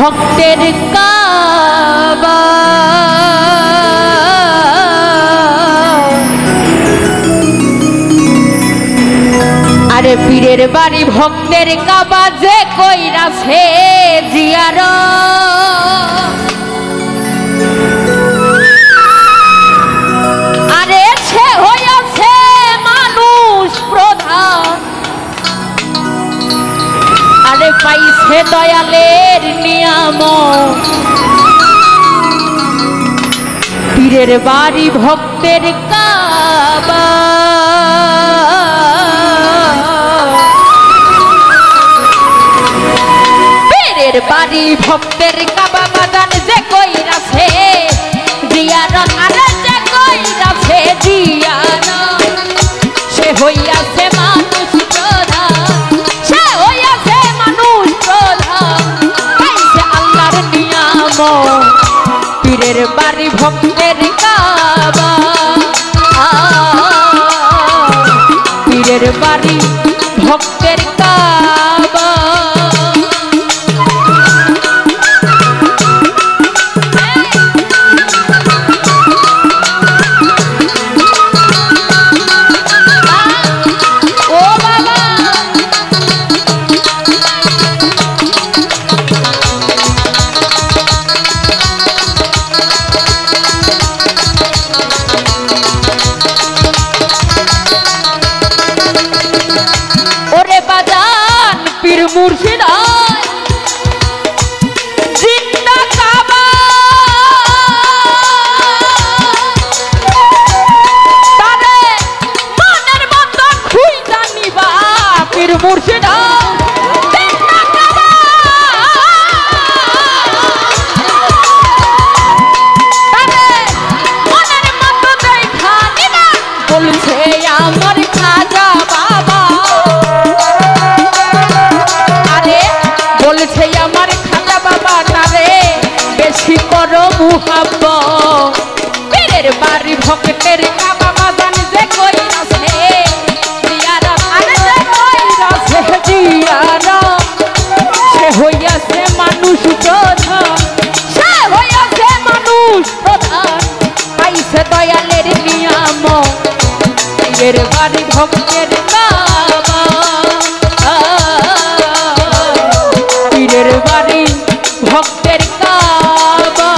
ভক্তের কাবা আরে পীরের বাড়ি ভক্তের কাবা যে কইরাছে জিয়ারত আরে সে হইয়াছে মানুষ প্রধান আরে পাইছে দয়ালের নিয়ামত পীরের বাড়ি ভক্তের কাবা পীরের বাড়ি ভক্তের কাবা বাদান যে কইরাছে জিয়ারত আরে যে কইরাছে জিয়ারত সে হইয়াছে মানুষ প্রধান সে হইয়াছে মানুষ প্রধান পাইছে আল্লাহর নিয়ামত পীরের বাড়ি ভক্তের কাবা পীরের বাড়ি ভক্তের কাবা মুর্শিদ জিন্দা কাবা তারে মনের মতো খুইজা নিবা পীর মুর্শিদ জিন্দা কাবা তারে মনের মতো দেখা নিবা বলছে আমার খাজা বাবা বলছে আমার খাজা বাবা তারে বেশি করো মুহাব্বত পীরের বাড়ি ভক্তের কাবা বাজান যে কইরাছে জিয়ারত আরে যে কইরাছে জিয়ারত সে হইয়াছে মানুষ প্রধান সে হইয়াছে মানুষ প্রধান পাইছে দয়ালের নিয়ামত পীরের বাড়ি ভক্তের কাবা পীরের বাড়ি ভক্তের কাবা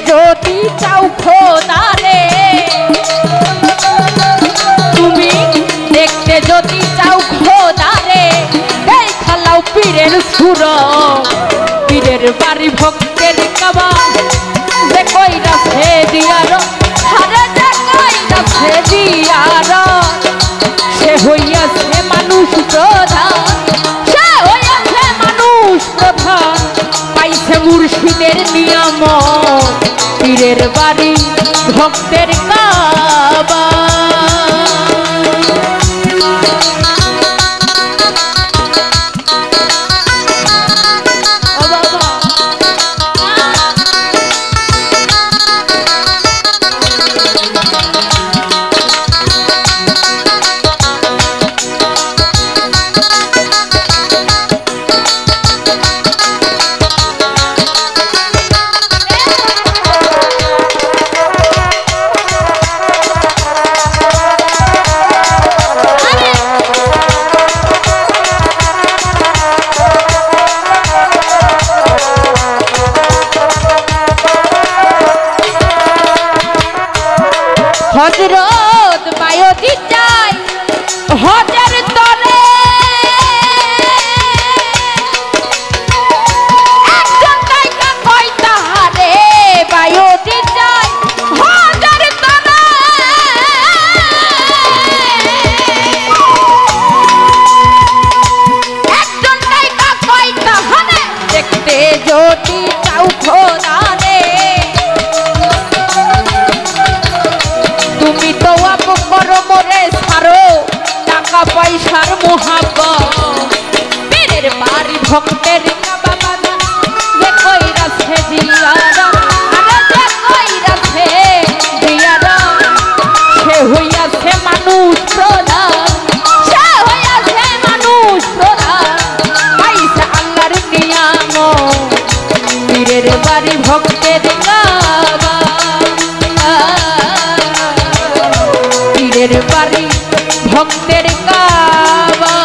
যদি চাও খোদারে তুমি দেখতে যদি চাও খোদারে দেখালাও পীরের সুর পীরের বাড়ি ভক্তের কাবা যে কইরাছে জিয়ারত আরে যে কইরাছে জিয়ারত সে হইয়াছে মানুষ প্রধান সে হইয়াছে মানুষ প্রধান পাইছে মুর্শিদের নিয়ামত পীরের বাড়ি ভক্তের কাবা হযরত বায়তি যায় হজের তরে একজন নায়িকা কই তাহারে বায়তি যায় হজের তরে একজন নায়িকা কই তাহারে দেখতে যদি চাও খোদা রে তুমি তো আপ করো মোরে ছাড়ো টাকা পয়সার মোহাব্বত পীরের বাড়ি ভক্তের কাবা বাগান যে কইরাছে জিয়ারা আরে যে কইরাছে জিয়ারা সে হইয়াছে মানুষ প্রধান সে হইয়াছে মানুষ প্রধান পাইছে আল্লাহর নিয়ামত পীরের বাড়ি ভক্তের কাবা পীরের বাড়ি ভক্তের কাবা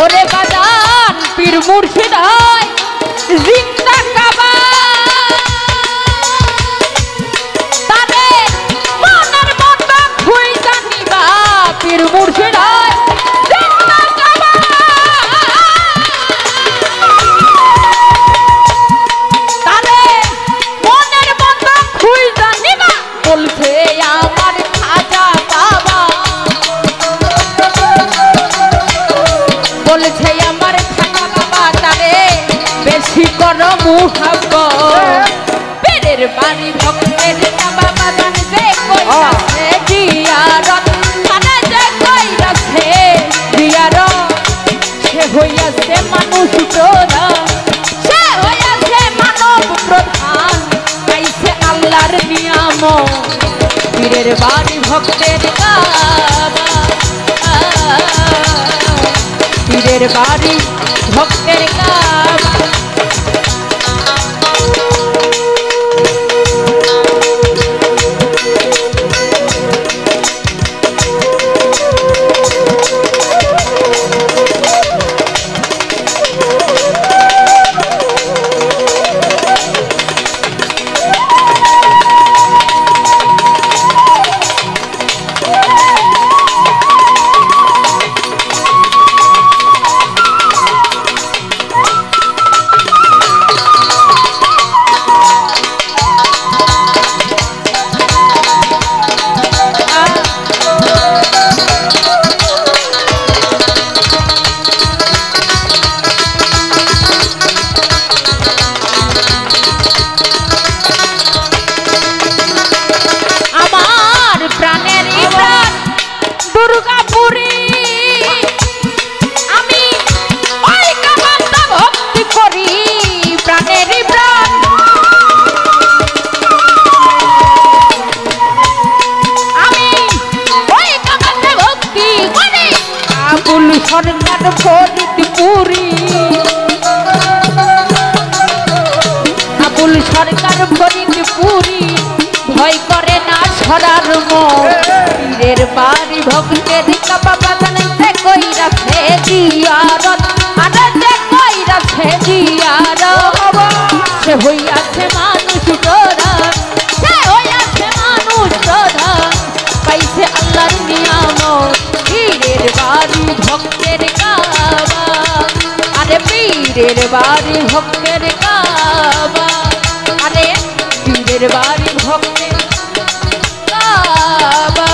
ওরে বাজান পীর মুর্শিদ হয় জিন্দা কাবা তারে মনের মতো খুই জানিবা পীর মুর্শিদ হয় জিন্দা কাবা তারে মনের মতো খুই জানিবা বলছে আমার খাজা বাবা বলছে আমার খাজা বাবা তারে বেশি করো মুহাব্বত পীরের বাড়ি ভক্তের কাবা বাগান যে কইরাছে জিয়ারত তারে যে কইরাছে জিয়ারত সে হইয়াছে মানুষ প্রধান সে হইয়াছে মানব প্রধান পাইছে আল্লাহর নিয়ামত পীরের বাড়ি ভক্তের কাবা পীরের বাড়ি ভক্তের কাবা সরকার ফরিদপুরি আবুল সরকার ফরিদপুরি ভয় করে না সরার মন পীরের বাড়ি ভক্তের কাবা বাগান যে কইরাছে জিয়ারত আরে যে কইরাছে জিয়ারত সে হইয়াছে মানুষ প্রধান সে হইয়াছে মানুষ প্রধান পাইছে আল্লাহর নিয়ামত পীরের বাড়ি ভক্তের কাবা আরে পীরের বাড়ি ভক্তের কাবা আরে পীরের বাড়ি ভক্তের কাবা